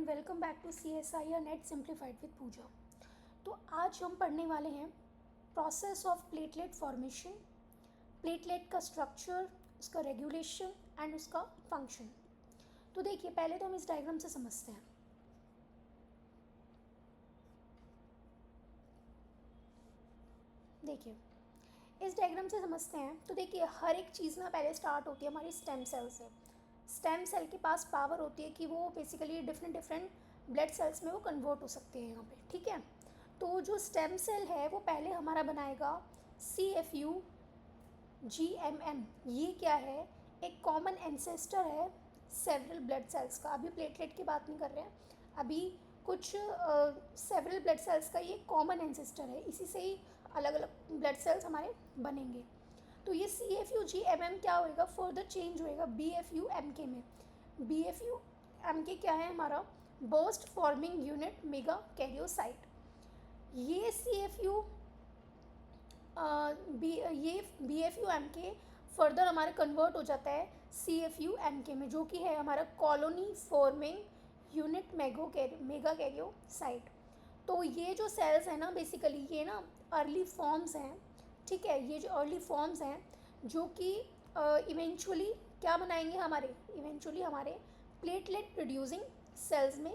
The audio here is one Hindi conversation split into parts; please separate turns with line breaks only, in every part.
Welcome back to CSIR NET simplified with Pooja. तो आज हम पढ़ने वाले हैं process of platelet formation, platelet का स्ट्रक्चर, उसका रेगुलेशन एंड उसका फंक्शन। तो देखिए, पहले तो हम इस डायग्राम से समझते हैं। देखिए, इस डायग्राम से समझते हैं। तो देखिए, हर एक चीज़ ना पहले स्टार्ट होती है हमारी स्टेम सेल से। स्टेम सेल के पास पावर होती है कि वो बेसिकली डिफरेंट ब्लड सेल्स में वो कन्वर्ट हो सकते हैं यहाँ पे, ठीक है। तो जो स्टेम सेल है वो पहले हमारा बनाएगा CFU GMM। ये क्या है? एक कॉमन एंसेस्टर है सेवरल ब्लड सेल्स का। अभी प्लेटलेट की बात नहीं कर रहे हैं, अभी कुछ सेवरल ब्लड सेल्स का ये कॉमन एंसेस्टर है। इसी से ही अलग अलग ब्लड सेल्स हमारे बनेंगे। तो ये CFU GMM क्या होएगा? फर्दर चेंज होएगा BFU MK में। BFU MK क्या है हमारा? Burst forming unit mega karyocyte. ये CFU ये BFU MK फर्दर हमारा कन्वर्ट हो जाता है CFU MK में, जो कि है हमारा colony forming unit mega karyocyte. तो ये जो सेल्स हैं ना, बेसिकली ये ना अर्ली फॉर्म्स हैं, ठीक है। ये जो अर्ली फॉर्म्स हैं जो कि इवेंचुअली क्या बनाएंगे इवेंचुअली हमारे प्लेटलेट प्रोड्यूसिंग सेल्स में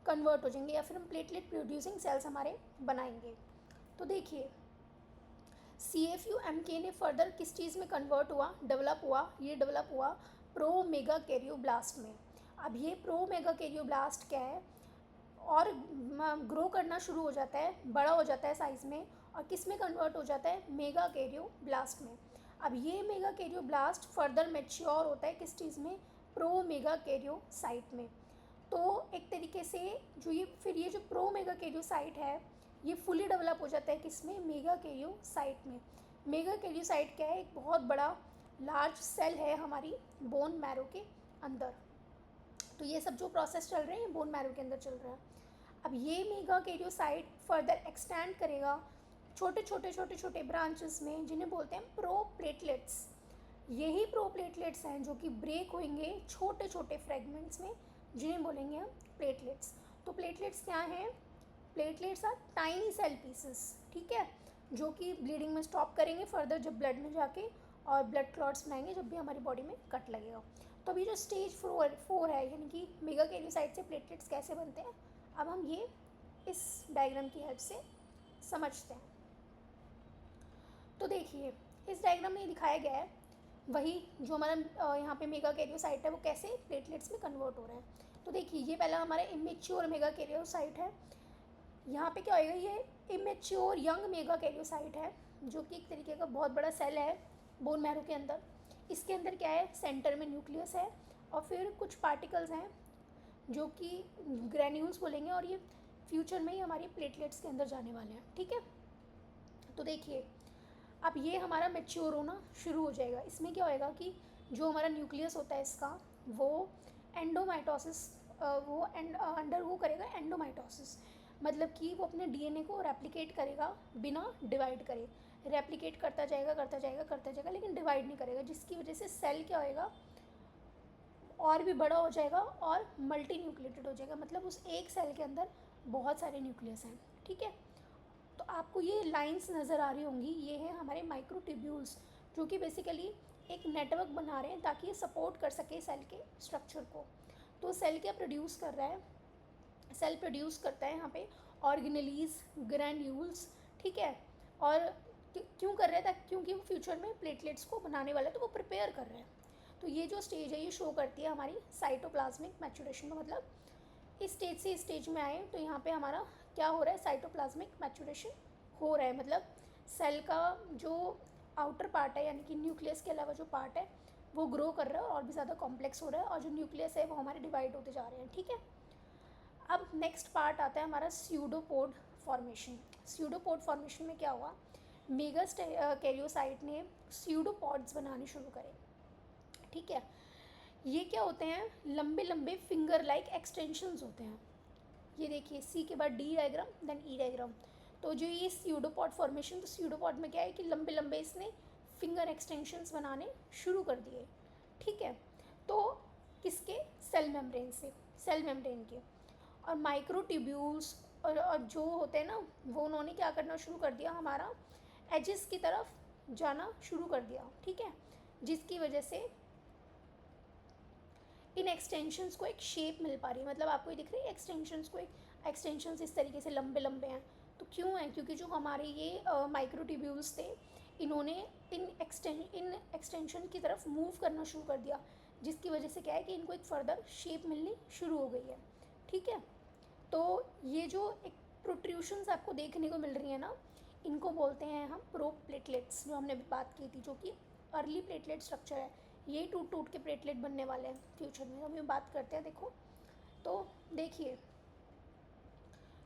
कन्वर्ट हो जाएंगे, या फिर हम प्लेटलेट प्रोड्यूसिंग सेल्स हमारे बनाएंगे। तो देखिए, CFU MK ने फर्दर किस चीज़ में कन्वर्ट हुआ, डेवलप हुआ प्रो मेगा कैरियोब्लास्ट में। अब ये प्रो मेगा कैरियोब्लास्ट क्या है, और ग्रो करना शुरू हो जाता है, बड़ा हो जाता है साइज़ में, और किस में कन्वर्ट हो जाता है? मेगा कैरियोब्लास्ट में। अब ये मेगा कैरियोब्लास्ट फर्दर मैच्योर होता है किस चीज़ में? प्रो मेगा कैरियोसाइट में। तो एक तरीके से ये जो प्रो मेगा कैरियोसाइट है, ये फुली डेवलप हो जाता है किसमें? मेगा कैरियोसाइट में। मेगा कैरियोसाइट क्या है? एक बहुत बड़ा लार्ज सेल है हमारी बोन मैरो के अंदर। तो ये सब जो प्रोसेस चल रहे हैं बोन मैरो के अंदर चल रहा है। अब ये मेगा कैरियोसाइट फर्दर एक्सटेंड करेगा छोटे ब्रांचेस में, जिन्हें बोलते हैं प्रो प्लेटलेट्स। यही प्रो प्लेटलेट्स हैं जो कि ब्रेक होंगे छोटे छोटे फ्रेगमेंट्स में, जिन्हें बोलेंगे हम प्लेटलेट्स। तो प्लेटलेट्स क्या हैं? Platelets are tiny cell pieces, ठीक है, जो कि ब्लीडिंग में स्टॉप करेंगे फर्दर जब ब्लड में जाके, और ब्लड क्लॉट्स बनाएंगे जब भी हमारी बॉडी में कट लगेगा। तो अभी जो स्टेज 4 है, यानी कि मेगा कैरियोसाइट से प्लेटलेट्स कैसे बनते हैं, अब हम ये इस डायग्राम की हेल्प से समझते हैं। तो देखिए, इस डायग्राम में दिखाया गया है वही जो हमारा यहाँ पे मेगा कैरियोसाइट है वो कैसे प्लेटलेट्स में कन्वर्ट हो रहा है। तो देखिए, ये पहला हमारा इमेच्योर मेगा कैरियोसाइट है। यहाँ पे क्या होएगा? ये इमेच्योर यंग मेगा कैरियोसाइट है, जो कि एक तरीके का बहुत बड़ा सेल है बोन मैरो के अंदर। इसके अंदर क्या है? सेंटर में न्यूक्लियस है, और फिर कुछ पार्टिकल्स हैं जो कि ग्रेन्यूल्स बोलेंगे, और ये फ्यूचर में ही हमारी प्लेटलेट्स के अंदर जाने वाले हैं, ठीक है। तो देखिए, अब ये हमारा मैच्योर होना शुरू हो जाएगा। इसमें क्या होएगा कि जो हमारा न्यूक्लियस होता है इसका, वो एंडोमाइटोसिस वो अंडरगो करेगा एंडोमाइटोसिस। मतलब कि वो अपने DNA को रेप्लिकेट करेगा बिना डिवाइड करे। रेप्लिकेट करता जाएगा, लेकिन डिवाइड नहीं करेगा, जिसकी वजह से सेल क्या होएगा? और भी बड़ा हो जाएगा और मल्टी न्यूक्लिएटेड हो जाएगा। मतलब उस एक सेल के अंदर बहुत सारे न्यूक्लियस हैं, ठीक है। तो आपको ये लाइंस नज़र आ रही होंगी, ये है हमारे माइक्रोट्यूब्यूल्स, जो कि बेसिकली एक नेटवर्क बना रहे हैं ताकि ये सपोर्ट कर सके सेल के स्ट्रक्चर को। तो सेल क्या प्रोड्यूस कर रहा है? सेल प्रोड्यूस करता है यहाँ पे ऑर्गेनेलीज, ग्रैन्यूल्स, ठीक है। और क्यों कर रहा है? क्योंकि वो फ्यूचर में प्लेटलेट्स को बनाने वाला है, तो वो प्रिपेयर कर रहे हैं। तो ये जो स्टेज है ये शो करती है हमारी साइटोप्लाज्मिक मैच्योरेशन का। मतलब इस स्टेज से इस स्टेज में आए तो यहाँ पे हमारा क्या हो रहा है? साइटोप्लाज्मिक मैच्योरेशन हो रहा है। मतलब सेल का जो आउटर पार्ट है, यानी कि न्यूक्लियस के अलावा जो पार्ट है, वो ग्रो कर रहा है और भी ज़्यादा कॉम्प्लेक्स हो रहा है, और जो न्यूक्लियस है वो हमारे डिवाइड होते जा रहे हैं, ठीक है। अब नेक्स्ट पार्ट आता है हमारा स्यूडोपोड फॉर्मेशन। स्यूडोपोड फॉर्मेशन में क्या हुआ? मेगा कैरियोसाइट ने स्यूडोपॉड्स बनाने शुरू करे, ठीक है। ये क्या होते हैं? लंबे लंबे फिंगर लाइक एक्सटेंशंस होते हैं। ये देखिए, C के बाद D diagram, then E diagram. तो जो ये स्यूडोपॉड फॉर्मेशन, तो स्यूडोपॉड में क्या है कि लंबे लंबे इसने फिंगर एक्सटेंशंस बनाने शुरू कर दिए, ठीक है। तो किसके? सेल मेम्ब्रेन से, सेल मेम्ब्रेन के। और माइक्रोट्यूब्यूल्स और जो होते हैं ना, वो उन्होंने क्या करना शुरू कर दिया, हमारा एजेस की तरफ जाना शुरू कर दिया, ठीक है, जिसकी वजह से इन एक्सटेंशंस को एक शेप मिल पा रही है। मतलब आपको ये दिख रही है एक्सटेंशंस को, एक एक्सटेंशंस इस तरीके से लंबे लंबे हैं। तो क्यों हैं? क्योंकि जो हमारे ये माइक्रोट्यूब्यूल्स थे, इन्होंने इन एक्सटेंशन की तरफ मूव करना शुरू कर दिया, जिसकी वजह से क्या है कि इनको एक फर्दर शेप मिलनी शुरू हो गई है, ठीक है। तो ये जो एक प्रोट्रूशंस आपको देखने को मिल रही है ना, इनको बोलते हैं हम प्रो प्लेटलेट्स, जो हमने बात की थी, जो कि अर्ली प्लेटलेट स्ट्रक्चर है। ये टूट टूट के प्लेटलेट बनने वाले हैं फ्यूचर में, हम ये बात करते हैं। देखो तो देखिए,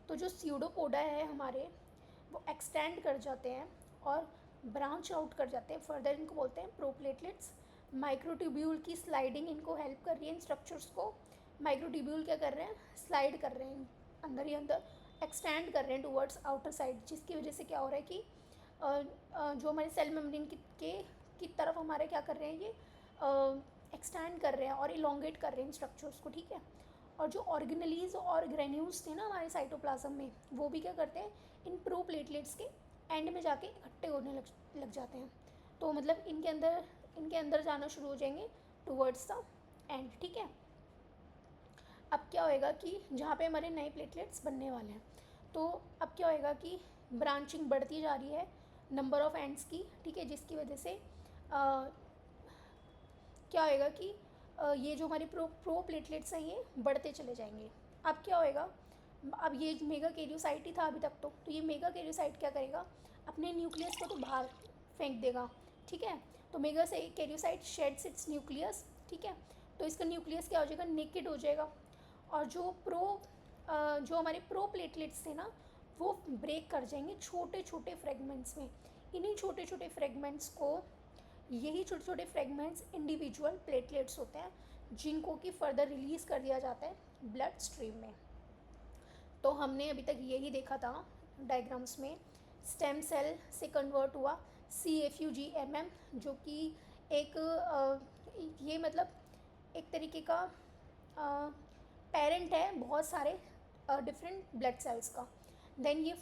तो जो स्यूडोपोडा है हमारे, वो एक्सटेंड कर जाते हैं और ब्रांच आउट कर जाते हैं फर्दर, इनको बोलते हैं प्रोप्लेटलेट्स। माइक्रोट्यूब्यूल की स्लाइडिंग इनको हेल्प कर रही है इन स्ट्रक्चर्स को। माइक्रोट्यूब्यूल क्या कर रहे हैं, स्लाइड कर रहे हैं अंदर ही अंदर, एक्सटेंड कर रहे हैं टूवर्ड्स आउटर साइड, जिसकी वजह से क्या हो रहा है कि जो हमारे सेल मेम्ब्रेन की तरफ हमारे क्या कर रहे हैं, ये एक्सटेंड कर रहे हैं और इलोंगेट कर रहे हैं इन स्ट्रक्चर्स को, ठीक है। और जो ऑर्गेनलीज और ग्रेन्यूल्स थे ना हमारे साइटोप्लाज्म में, वो भी क्या करते हैं, इन प्रोप्लेटलेट्स के एंड में जाके इकट्ठे होने लग जाते हैं। तो मतलब इनके अंदर जाना शुरू हो जाएंगे टूवर्ड्स द एंड, ठीक है। अब क्या होएगा कि जहाँ पे हमारे नए प्लेटलेट्स बनने वाले हैं, तो अब क्या होएगा कि ब्रांचिंग बढ़ती जा रही है नंबर ऑफ एंड्स की, ठीक है, जिसकी वजह से क्या होएगा कि ये जो हमारे प्रो प्लेटलेट्स हैं ये बढ़ते चले जाएंगे। अब क्या होएगा, अब ये मेगा कैरियोसाइट ही था अभी तक, तो ये मेगा कैरियोसाइट क्या करेगा, अपने न्यूक्लियस को तो बाहर फेंक देगा, ठीक है। तो मेगा से कैरियोसाइट शेड्स इट्स न्यूक्लियस, ठीक है। तो इसका न्यूक्लियस क्या हो जाएगा, नेकेड हो जाएगा। और जो हमारे प्रो प्लेटलेट्स थे ना, वो ब्रेक कर जाएंगे छोटे छोटे फ्रेगमेंट्स में। इन्हीं छोटे छोटे फ्रेगमेंट्स को, यही छोटे छोटे फ्रेगमेंट्स इंडिविजुअल प्लेटलेट्स होते हैं, जिनको कि फर्दर रिलीज़ कर दिया जाता है ब्लड स्ट्रीम में। तो हमने अभी तक यही देखा था डायग्राम्स में, स्टेम सेल से कन्वर्ट हुआ CFUGMM, जो कि एक ये मतलब एक तरीके का पेरेंट है बहुत सारे डिफरेंट ब्लड सेल्स का। देन ये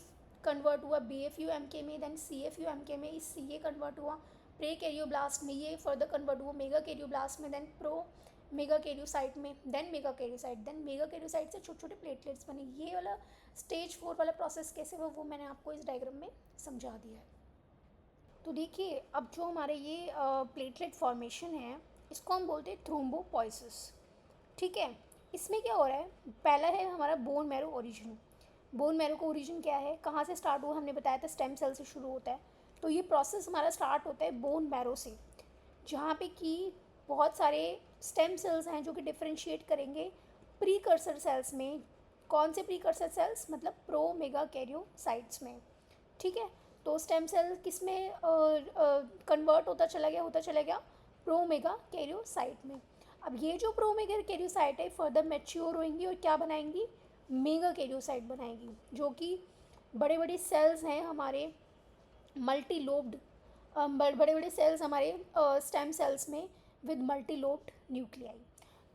कन्वर्ट हुआ BFUMK में, देन CFUMK में, इस CA कन्वर्ट हुआ प्रे कैरियोब्लास्ट में, ये फर्दर कन्वर्ट हुआ मेगा कैरियोब्लास्ट में, देन प्रो मेगा कैरियोसाइट में, then mega karyocyte, then megakaryocyte से छोटे छोटे प्लेटलेट्स बने। ये वाला स्टेज 4 वाला प्रोसेस कैसे हुआ, वो मैंने आपको इस डायग्राम में समझा दिया है। तो देखिए, अब जो हमारे ये प्लेटलेट फॉर्मेशन है, इसको हम बोलते हैं थ्रोम्बोपोइसिस, ठीक है। इसमें क्या हो रहा है, पहला है हमारा bone marrow origin. Bone marrow का ओरिजिन क्या है, कहाँ से स्टार्ट हुआ, हमने बताया था स्टेम सेल से शुरू होता है। तो ये प्रोसेस हमारा स्टार्ट होता है बोन मैरो से, जहाँ पे कि बहुत सारे स्टेम सेल्स हैं जो कि डिफरेंशिएट करेंगे प्रीकर्सर सेल्स में। कौन से प्रीकर्सर सेल्स, मतलब प्रो मेगा कैरियोसाइट्स में, ठीक है। तो स्टेम सेल किस में कन्वर्ट होता चला गया प्रो मेगा कैरियोसाइट में। अब ये जो प्रो मेगा कैरियोसाइट है फर्दर मैच्योर होंगी और क्या बनाएंगी, मेगा कैरियोसाइट बनाएंगी, जो कि बड़े बड़े सेल्स हैं हमारे मल्टी लोब्ड, बड़े बड़े सेल्स हमारे स्टेम सेल्स में विद मल्टी लोब्ड न्यूक्लियाई।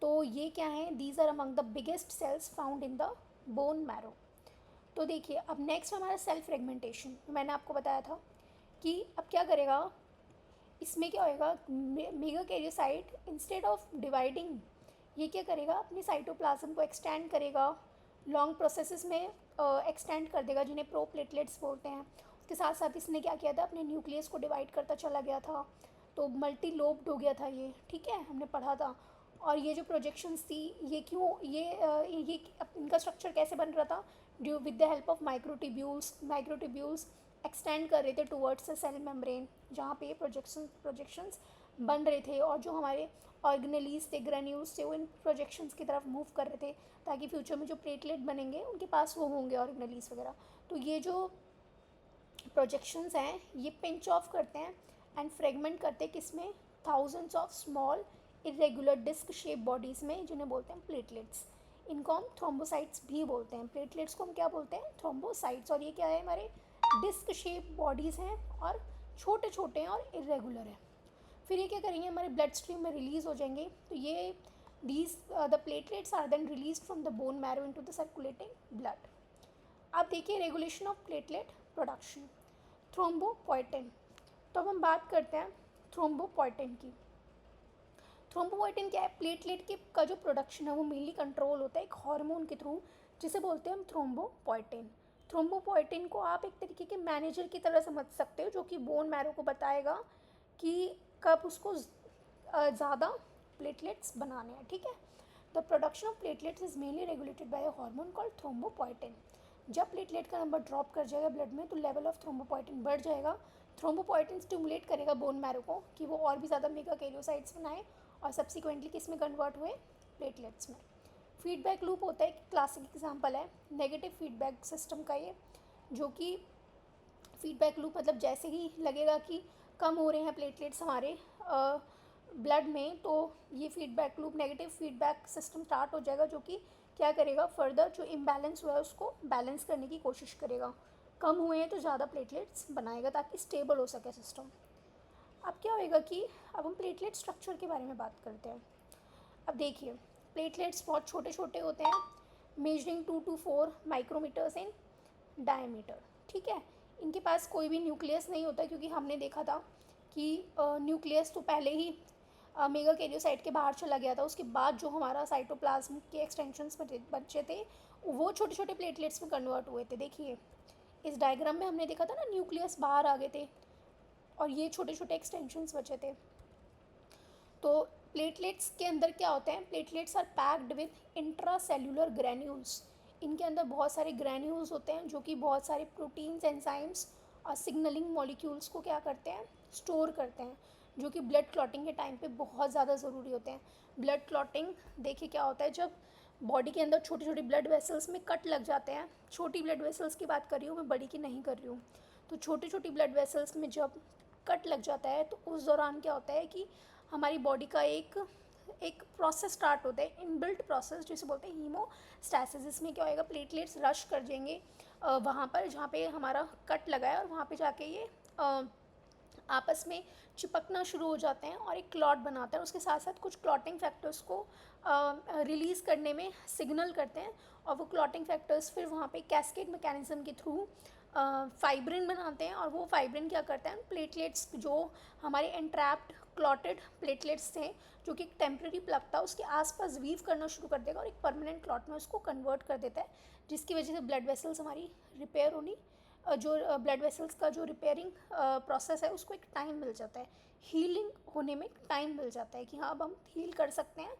तो ये क्या है, these are among the biggest cells found in the bone marrow. तो देखिए, अब नेक्स्ट हमारा सेल फ्रेगमेंटेशन, मैंने आपको बताया था कि अब क्या करेगा, इसमें क्या होएगा, mega karyocyte instead of dividing, ये क्या करेगा, अपनी साइटोप्लाज्म को एक्सटेंड करेगा, लॉन्ग प्रोसेसेस में एक्सटेंड कर देगा, जिन्हें प्रोप्लेटलेट्स बोलते हैं। उसके साथ साथ इसने क्या किया था, अपने न्यूक्लियस को डिवाइड करता चला गया था, तो मल्टी लोब्ड हो गया था ये, ठीक है, हमने पढ़ा था। और ये जो प्रोजेक्शंस थी, ये क्यों, ये इनका स्ट्रक्चर कैसे बन रहा था, due with the help of microtubules extend कर रहे थे टूवर्ड्स द सेल मेम्ब्रेन, जहाँ पे प्रोजेक्शंस बन रहे थे, और जो हमारे ऑर्गेनेलीज थे, ग्रेन्यूल्स थे, वो इन प्रोजेक्शंस की तरफ मूव कर रहे थे, ताकि फ्यूचर में जो प्लेटलेट बनेंगे उनके पास वो होंगे ऑर्गेनेलीज वगैरह। तो ये जो प्रोजेक्शंस हैं ये पिंच ऑफ करते हैं एंड फ्रेगमेंट करते हैं किसमें, thousands of small irregular disc shape bodies में, जिन्हें बोलते हैं प्लेटलेट्स। इनको हम थ्रोम्बोसाइट्स भी बोलते हैं, प्लेटलेट्स को हम क्या बोलते हैं, थ्रोम्बोसाइट्स। और ये क्या है, हमारे डिस्क शेप बॉडीज़ हैं और छोटे छोटे हैं और इरेगुलर है। फिर ये क्या करेंगे, हमारे ब्लड स्ट्रीम में रिलीज़ हो जाएंगे। तो ये These the platelets are then released from the bone marrow into the circulating blood. अब देखिए regulation of platelet production, thrombopoietin. तो अब हम बात करते हैं थ्रोम्बोपोएटिन की। थ्रोम्बोपोएटिन क्या है? प्लेटलेट के का जो प्रोडक्शन है वो मेनली कंट्रोल होता है एक हार्मोन के थ्रू जिसे बोलते हैं हम थ्रोम्बोपोएटिन। थ्रोम्बोपोएटिन को आप एक तरीके के मैनेजर की तरह समझ सकते हो, जो कि बोन मैरो को बताएगा कि कब उसको ज़्यादा प्लेटलेट्स बनाने हैं, ठीक है। The production of platelets is mainly regulated by a hormone called thrombopoietin. जब प्लेटलेट का नंबर ड्रॉप कर जाएगा ब्लड में तो लेवल ऑफ थ्रोम्बोपोएटिन बढ़ जाएगा। थ्रोम्बोपोएटिन स्टिमुलेट करेगा बोन मैरो को कि वो और भी ज़्यादा मेगाकैरियोसाइट्स बनाए और सब्सिक्वेंटली किस में कन्वर्ट हुए? प्लेटलेट्स में। फीडबैक लूप होता है, क्लासिक एग्जांपल है नेगेटिव फीडबैक सिस्टम का ये, जो कि फीडबैक लूप मतलब जैसे ही लगेगा कि कम हो रहे हैं प्लेटलेट्स हमारे ब्लड में, तो ये feedback loop negative feedback system start हो जाएगा, जो कि क्या करेगा? फर्दर जो इम्बैलेंस हुआ है उसको बैलेंस करने की कोशिश करेगा। कम हुए हैं तो ज़्यादा प्लेटलेट्स बनाएगा ताकि स्टेबल हो सके सिस्टम। अब क्या होएगा कि अब हम प्लेटलेट स्ट्रक्चर के बारे में बात करते हैं। अब देखिए प्लेटलेट्स बहुत छोटे छोटे होते हैं, measuring 2 to 4 micrometres in diameter, ठीक है। इनके पास कोई भी न्यूक्लियस नहीं होता, क्योंकि हमने देखा था कि न्यूक्लियस तो पहले ही मेगाकैरियोसाइट के बाहर चला गया था। उसके बाद जो हमारा साइटोप्लाज्म के एक्सटेंशंस बचे थे वो छोटे छोटे प्लेटलेट्स में कन्वर्ट हुए थे। देखिए इस डायग्राम में हमने देखा था ना, न्यूक्लियस बाहर आ गए थे और ये छोटे छोटे एक्सटेंशंस बचे थे। तो प्लेटलेट्स के अंदर क्या होते हैं? Platelets are packed with intracellular granules. इनके अंदर बहुत सारे ग्रैन्यूल्स होते हैं जो कि बहुत सारे प्रोटीन्स, एंजाइम्स और सिग्नलिंग मॉलिक्यूल्स को क्या करते हैं? स्टोर करते हैं, जो कि ब्लड क्लॉटिंग के टाइम पे बहुत ज़्यादा ज़रूरी होते हैं। ब्लड क्लॉटिंग देखिए क्या होता है, जब बॉडी के अंदर छोटी छोटी ब्लड वेसल्स में कट लग जाते हैं। छोटी ब्लड वेसल्स की बात कर रही हूँ मैं, बड़ी की नहीं कर रही हूँ। तो छोटी छोटी ब्लड वेसल्स में जब कट लग जाता है तो उस दौरान क्या होता है कि हमारी बॉडी का एक प्रोसेस स्टार्ट होता है, इनबिल्ट प्रोसेस, जिसे बोलते हैं हीमोस्टैसिस। इसमें क्या होएगा? प्लेटलेट्स रश कर जाएंगे वहाँ पर जहाँ पे हमारा कट लगा है और वहाँ पे जाके ये आपस में चिपकना शुरू हो जाते हैं और एक क्लॉट बनाते हैं। उसके साथ साथ कुछ क्लॉटिंग फैक्टर्स को रिलीज़ करने में सिग्नल करते हैं और वो क्लॉटिंग फैक्टर्स फिर वहाँ पे कैस्केड मैकेनिज्म के थ्रू फाइब्रिन बनाते हैं। और वो फाइब्रिन क्या करता है? प्लेटलेट्स जो हमारे एंट्रैप्ड क्लॉटेड प्लेटलेट्स थे, जो कि एक टेम्प्रेरी प्लग था, उसके आसपास वीव करना शुरू कर देगा और एक परमानेंट क्लॉट में उसको कन्वर्ट कर देता है, जिसकी वजह से ब्लड वेसल्स हमारी रिपेयर होनी, जो ब्लड वेसल्स का जो रिपेयरिंग प्रोसेस है उसको एक टाइम मिल जाता है, हीलिंग होने में टाइम मिल जाता है कि हाँ अब हम हील कर सकते हैं,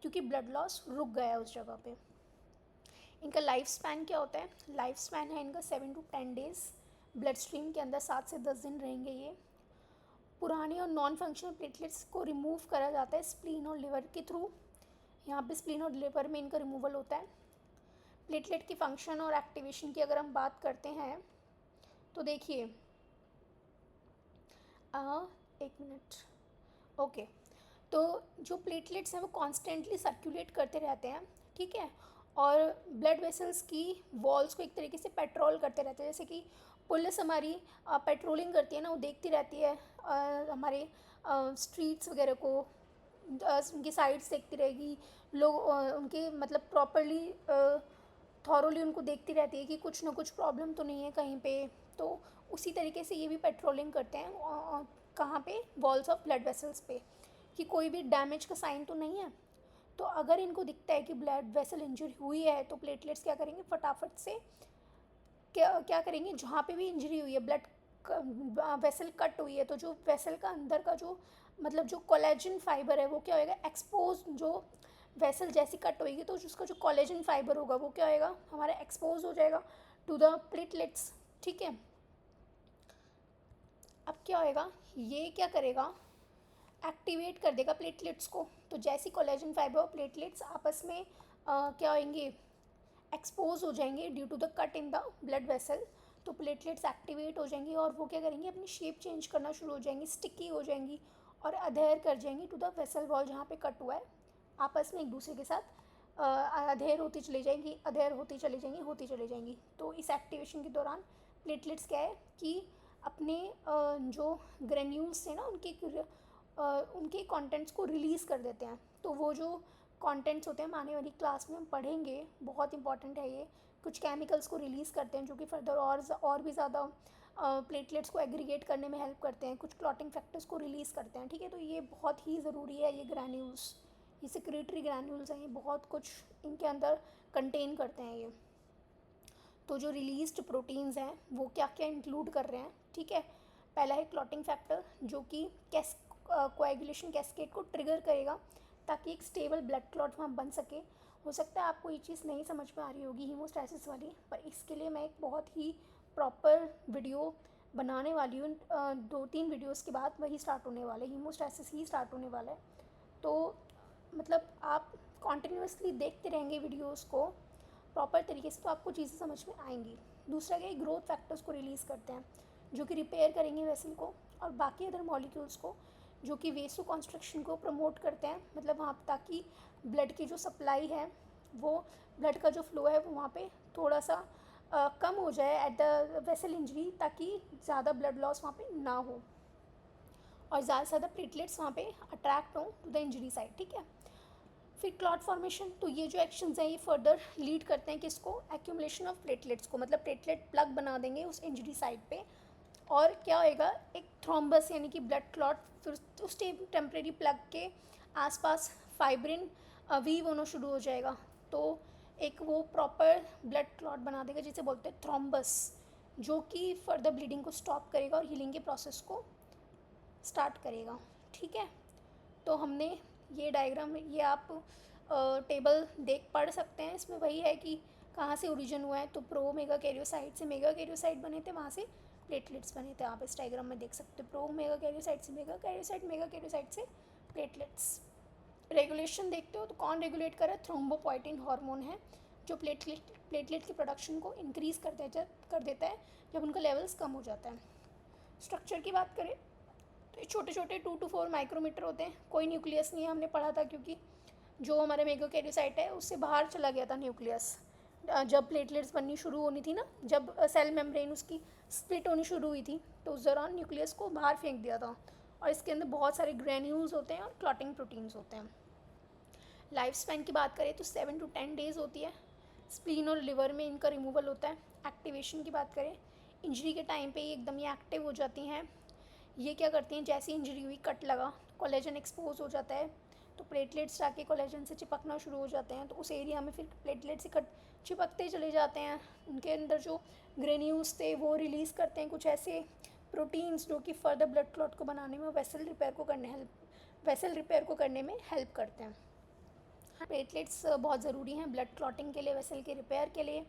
क्योंकि ब्लड लॉस रुक गया है उस जगह पे। इनका लाइफ स्पैन क्या होता है? लाइफ स्पैन है इनका 7 to 10 डेज़। ब्लड स्ट्रीम के अंदर 7 से 10 दिन रहेंगे ये। पुराने और नॉन फंक्शनल प्लेटलेट्स को रिमूव करा जाता है स्प्लीन और लिवर के थ्रू। यहाँ पे स्प्लीन और लिवर में इनका रिमूवल होता है। प्लेटलेट की फंक्शन और एक्टिवेशन की अगर हम बात करते हैं तो देखिए एक मिनट, ओके। तो जो प्लेटलेट्स हैं वो कॉन्स्टेंटली सर्कुलेट करते रहते हैं, ठीक है, और ब्लड वेसल्स की वॉल्स को एक तरीके से पेट्रोल करते रहते हैं। जैसे कि पुलिस हमारी पेट्रोलिंग करती है ना, वो देखती रहती है हमारे स्ट्रीट्स वगैरह को, उनकी साइड्स देखती रहेगी, लोग उनके मतलब प्रॉपरली थॉरोली उनको देखती रहती है कि कुछ ना कुछ प्रॉब्लम तो नहीं है कहीं पे। तो उसी तरीके से ये भी पेट्रोलिंग करते हैं कहाँ पे? वॉल्स ऑफ ब्लड वेसल्स पे, कि कोई भी डैमेज का साइन तो नहीं है। तो अगर इनको दिखता है कि ब्लड वेसल इंजरी हुई है तो प्लेटलेट्स क्या करेंगे? फटाफट से क्या करेंगे? जहाँ पे भी इंजरी हुई है, ब्लड वेसल कट हुई है, तो जो वेसल का अंदर का जो मतलब जो कोलेजन फाइबर है वो क्या होएगा? एक्सपोज, जो वेसल जैसी कट होएगी तो उसका जो कोलेजन फाइबर होगा वो क्या होएगा? हमारा एक्सपोज हो जाएगा टू द प्लेटलेट्स, ठीक है। अब क्या होएगा? ये क्या करेगा? एक्टिवेट कर देगा प्लेटलेट्स को। तो जैसी कोलेजन फाइबर और प्लेटलेट्स आपस में क्या होंगे? एक्सपोज हो जाएंगे due to the cut in the blood vessel. तो प्लेटलेट्स एक्टिवेट हो जाएंगी और वो क्या करेंगी? अपनी शेप चेंज करना शुरू हो जाएंगी, स्टिकी हो जाएंगी और अधेयर कर जाएंगी टू द वेसल वॉल जहाँ पे कट हुआ है। आपस में एक दूसरे के साथ अधेयर होती चली जाएंगी, अधेयर होती चली जाएंगी, होती चली जाएंगी। तो इस एक्टिवेशन के दौरान प्लेटलेट्स क्या है कि अपने जो ग्रेन्यूल्स थे ना उनके कंटेंट्स को रिलीज़ कर देते हैं। तो वो जो कंटेंट्स होते हैं, हम आने वाली क्लास में हम पढ़ेंगे, बहुत इंपॉर्टेंट है ये। कुछ केमिकल्स को रिलीज़ करते हैं जो कि फर्दर और भी ज़्यादा प्लेटलेट्स को एग्रीगेट करने में हेल्प करते हैं, कुछ क्लॉटिंग फैक्टर्स को रिलीज़ करते हैं, ठीक है। तो ये बहुत ही ज़रूरी है, ये ग्रैन्यूल्स, ये सिक्रेटरी ग्रैन्यूल्स हैं, ये बहुत कुछ इनके अंदर कंटेन करते हैं ये। तो जो रिलीज्ड प्रोटीन्स हैं वो क्या क्या इंक्लूड कर रहे हैं, ठीक है। पहला है क्लॉटिंग फैक्टर, जो कि कोएगुलेशन कैस्केड को ट्रिगर करेगा ताकि एक स्टेबल ब्लड क्लॉट वहाँ बन सके। हो सकता है आपको ये चीज़ नहीं समझ में आ रही होगी हीमोस्टैसिस वाली, पर इसके लिए मैं एक बहुत ही प्रॉपर वीडियो बनाने वाली हूँ। 2-3 वीडियोस के बाद वही स्टार्ट होने वाला है, हीमोस्टैसिस ही स्टार्ट होने वाला है। तो मतलब आप कॉन्टिन्यूसली देखते रहेंगे वीडियोस को प्रॉपर तरीके से, तो आपको चीज़ें समझ में आएंगी। दूसरा क्या, ग्रोथ फैक्टर्स को रिलीज़ करते हैं जो कि रिपेयर करेंगे वेसल को और बाकी अदर मॉलिक्यूल्स को, जो कि वेसो कॉन्स्ट्रक्शन को प्रमोट करते हैं, मतलब वहाँ ताकि ब्लड की जो सप्लाई है, वो ब्लड का जो फ्लो है वो वहाँ पे थोड़ा सा कम हो जाए एट द वेसल इंजरी, ताकि ज़्यादा ब्लड लॉस वहाँ पे ना हो और ज़्यादा से ज़्यादा प्लेटलेट्स वहाँ पे अट्रैक्ट हों टू द इंजरी साइड, ठीक है। फिर क्लॉट फॉर्मेशन, तो ये जो एक्शंस हैं ये फर्दर लीड करते हैं किसको, एक्यूमुलेशन ऑफ प्लेटलेट्स को, मतलब प्लेटलेट प्लग बना देंगे उस इंजरी साइड पे, और क्या होएगा, एक थ्रोम्बस यानी कि ब्लड क्लॉट, फिर उस टेम्परेरी प्लग के आसपास फाइब्रिन वीव होना शुरू हो जाएगा, तो एक वो प्रॉपर ब्लड क्लॉट बना देगा जिसे बोलते हैं थ्रोम्बस, जो कि फर्दर ब्लीडिंग को स्टॉप करेगा और हीलिंग के प्रोसेस को स्टार्ट करेगा, ठीक है। तो हमने ये डायग्राम, ये आप टेबल देख पढ़ सकते हैं, इसमें वही है कि कहाँ से ओरिजिन हुआ है, तो प्रो मेगा कैरियोसाइट से मेगा कैरियोसाइट बने थे, वहाँ से प्लेटलेट्स बने थे। आप इस डायग्राम में देख सकते हो, प्रो मेगा कैरियोसाइट से मेगा कैरियोसाइट से प्लेटलेट्स। रेगुलेशन देखते हो तो कौन रेगुलेट कर रहा है, थ्रोम्बोपोइटिन हार्मोन है जो प्लेटलेट की प्रोडक्शन को इंक्रीज़ कर देता है जब उनका लेवल्स कम हो जाता है। स्ट्रक्चर की बात करें तो ये छोटे छोटे 2 to 4 माइक्रोमीटर होते हैं, कोई न्यूक्लियस नहीं है, हमने पढ़ा था, क्योंकि जो हमारे मेगाकैरियोसाइट है उससे बाहर चला गया था न्यूक्लियस जब प्लेटलेट्स बननी शुरू होनी थी ना, जब सेल मेम्ब्रेन उसकी स्प्लिट होनी शुरू हुई थी, तो उस दौरान न्यूक्लियस को बाहर फेंक दिया था, और इसके अंदर बहुत सारे ग्रेन्यूल्स होते हैं और क्लॉटिंग प्रोटीन्स होते हैं। लाइफ स्पैन की बात करें तो 7 to 10 डेज़ होती है। स्प्लीन और लिवर में इनका रिमूवल होता है। एक्टिवेशन की बात करें, इंजरी के टाइम पे ये एकदम ही एक्टिव हो जाती हैं। ये क्या करती हैं, जैसी इंजरी हुई, कट लगा, कोलेजन एक्सपोज हो जाता है, तो प्लेटलेट्स जाके कोलेजन से चिपकना शुरू हो जाते हैं, तो उस एरिया में फिर प्लेटलेट से चिपकते चले जाते हैं। उनके अंदर जो ग्रेन्यूल्स थे वो रिलीज़ करते हैं कुछ ऐसे प्रोटीन्स जो कि फर्दर ब्लड क्लॉट को बनाने में, वेसल रिपेयर को करने में हेल्प करते हैं। प्लेटलेट्स बहुत ज़रूरी हैं ब्लड क्लॉटिंग के लिए, वेसल के रिपेयर के लिए।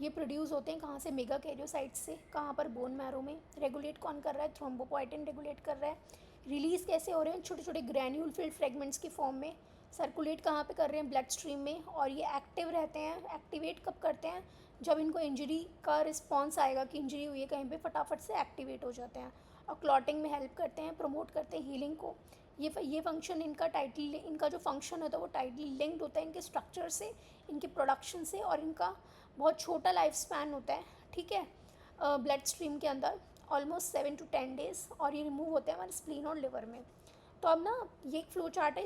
ये प्रोड्यूस होते हैं कहाँ से, मेगा कैरियोसाइट्स से। कहाँ पर, बोन मैरो में। रेगुलेट कौन कर रहा है, थ्रोम्बोपोइटिन रेगुलेट कर रहा है। रिलीज़ कैसे हो रहे हैं, छोटे छोटे ग्रैन्यूल फिल्ड फ्रेगमेंट्स की फॉर्म में। सर्कुलेट कहाँ पे कर रहे हैं, ब्लड स्ट्रीम में। और ये एक्टिव रहते हैं, एक्टिवेट कब करते हैं, जब इनको इंजरी का रिस्पॉन्स आएगा कि इंजरी हुई है कहीं पे, फटाफट से एक्टिवेट हो जाते हैं और क्लॉटिंग में हेल्प करते हैं, प्रमोट करते हैं हीलिंग को। ये फंक्शन इनका जो फंक्शन होता है वो टाइटली लिंक्ड होता है इनके स्ट्रक्चर से, इनके प्रोडक्शन से, और इनका बहुत छोटा लाइफ स्पैन होता है, ठीक है, ब्लड स्ट्रीम के अंदर ऑलमोस्ट 7 to 10 डेज़, और ये रिमूव होते हैं हमारे स्प्लीन और लिवर में। तो अब ना ये एक फ्लो चार्ट है,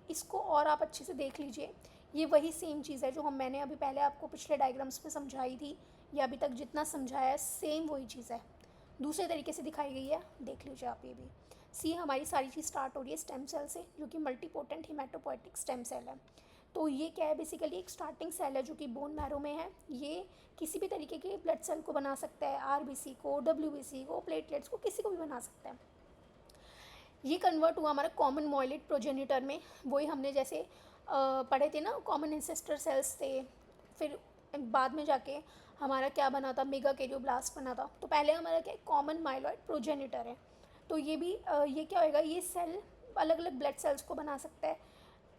इसको और आप अच्छे से देख लीजिए। ये वही सेम चीज़ है जो मैंने अभी पहले आपको पिछले डायग्राम्स में समझाई थी, या अभी तक जितना समझाया है सेम वही चीज़ है, दूसरे तरीके से दिखाई गई है, देख लीजिए आप ये भी। सी, हमारी सारी चीज़ स्टार्ट हो रही है स्टेम सेल से, जो कि मल्टीपोटेंट हिमेटोपोइटिक स्टेम सेल है। तो ये क्या है, बेसिकली एक स्टार्टिंग सेल है जो कि बोन मैरो में है। ये किसी भी तरीके के ब्लड सेल को बना सकता है, आरबीसी को, डब्ल्यूबीसी को, प्लेटलेट्स को, किसी को भी बना सकता है। ये कन्वर्ट हुआ हमारा कॉमन मॉयलेट प्रोजेनिटर में, वही हमने जैसे पढ़े थे ना, कॉमन इंसेस्टर सेल्स थे, फिर बाद में जाके हमारा क्या बना था, मेगा कैरियोब्लास्ट बना था। तो पहले हमारा क्या है, कॉमन माइलॉइड प्रोजेनिटर है। तो ये भी ये क्या होएगा, ये सेल अलग अलग ब्लड सेल्स को बना सकता है,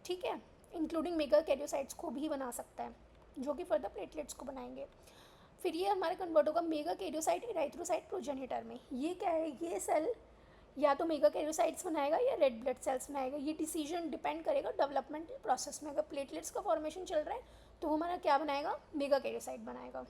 ठीक है, इंक्लूडिंग मेगा कैरियोसाइट्स को भी बना सकता है, जो कि फर्दर प्लेटलेट्स को बनाएंगे। फिर ये हमारा कन्वर्ट होगा मेगा कैरियोसाइट इराइथ्रोसाइट प्रोजेनिटर में। ये क्या है, ये सेल या तो मेगा कैरियोसाइट्स बनाएगा या रेड ब्लड सेल्स बनाएगा। ये डिसीजन डिपेंड करेगा डेवलपमेंटल प्रोसेस में। अगर प्लेटलेट्स का फॉर्मेशन चल रहा है तो हमारा क्या बनाएगा, मेगा कैरियोसाइट बनाएगा।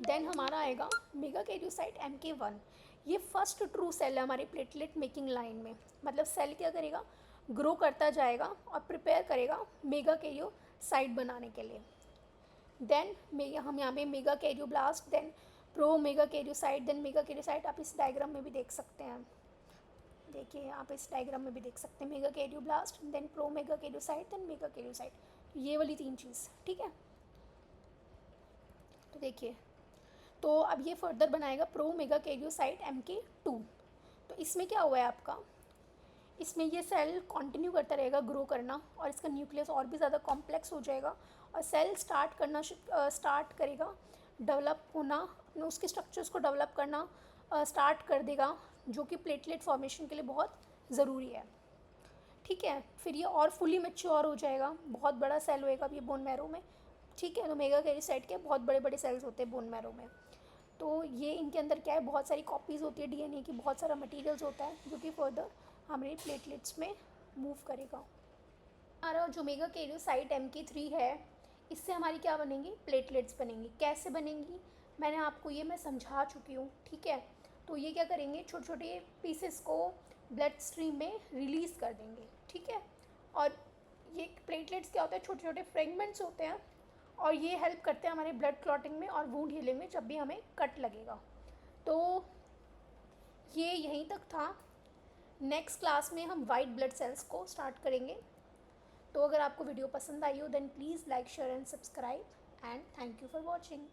देन हमारा आएगा मेगा कैरियोसाइट MK1। ये फर्स्ट ट्रू सेल है हमारी प्लेटलेट मेकिंग लाइन में। मतलब सेल क्या करेगा, ग्रो करता जाएगा और प्रिपेयर करेगा मेगा कैरियोसाइट बनाने के लिए। देन हम यहाँ पे megakaryoblast, then pro mega karyocyte, then megakaryocyte आप इस डायग्राम में भी देख सकते हैं। देखिए आप इस डायग्राम में भी देख सकते हैं megakaryoblast, then pro mega karyocyte, then megakaryocyte, ये वाली 3 चीज़, ठीक है। तो देखिए, तो अब ये फर्दर बनाएगा प्रो मेगा कैरियोसाइट MK2। तो इसमें क्या हुआ है आपका, इसमें ये सेल कंटिन्यू करता रहेगा ग्रो करना, और इसका न्यूक्लियस और भी ज़्यादा कॉम्प्लेक्स हो जाएगा, और सेल स्टार्ट करेगा डेवलप होना, उसके स्ट्रक्चर्स को डेवलप करना स्टार्ट कर देगा, जो कि प्लेटलेट फॉर्मेशन के लिए बहुत ज़रूरी है, ठीक है। फिर ये और फुली मैच्योर हो जाएगा, बहुत बड़ा सेल होएगा अब ये बोन मैरो में, ठीक है। तो मेगा कैरियोसाइट के बहुत बड़े बड़े सेल्स होते हैं बोन मैरो में। तो ये इनके अंदर क्या है, बहुत सारी कॉपीज़ होती है DNA की, बहुत सारा मटेरियल्स होता है जो कि फर्दर हमारे प्लेटलेट्स में मूव करेगा। हमारा जो मेगा कैरियोसाइट MK3 है, इससे हमारी क्या बनेंगी, प्लेटलेट्स बनेंगी। कैसे बनेंगी मैंने आपको ये मैं समझा चुकी हूँ, ठीक है। तो ये क्या करेंगे, छोटे छोटे पीसेस को ब्लड स्ट्रीम में रिलीज़ कर देंगे, ठीक है। और ये प्लेटलेट्स क्या होता है, छोटे छोटे फ्रेगमेंट्स होते हैं, और ये हेल्प करते हैं हमारे ब्लड क्लॉटिंग में और वूंड हीलिंग में जब भी हमें कट लगेगा। तो ये यहीं तक था। नेक्स्ट क्लास में हम वाइट ब्लड सेल्स को स्टार्ट करेंगे। तो अगर आपको वीडियो पसंद आई हो then please like share and subscribe, and thank you for watching.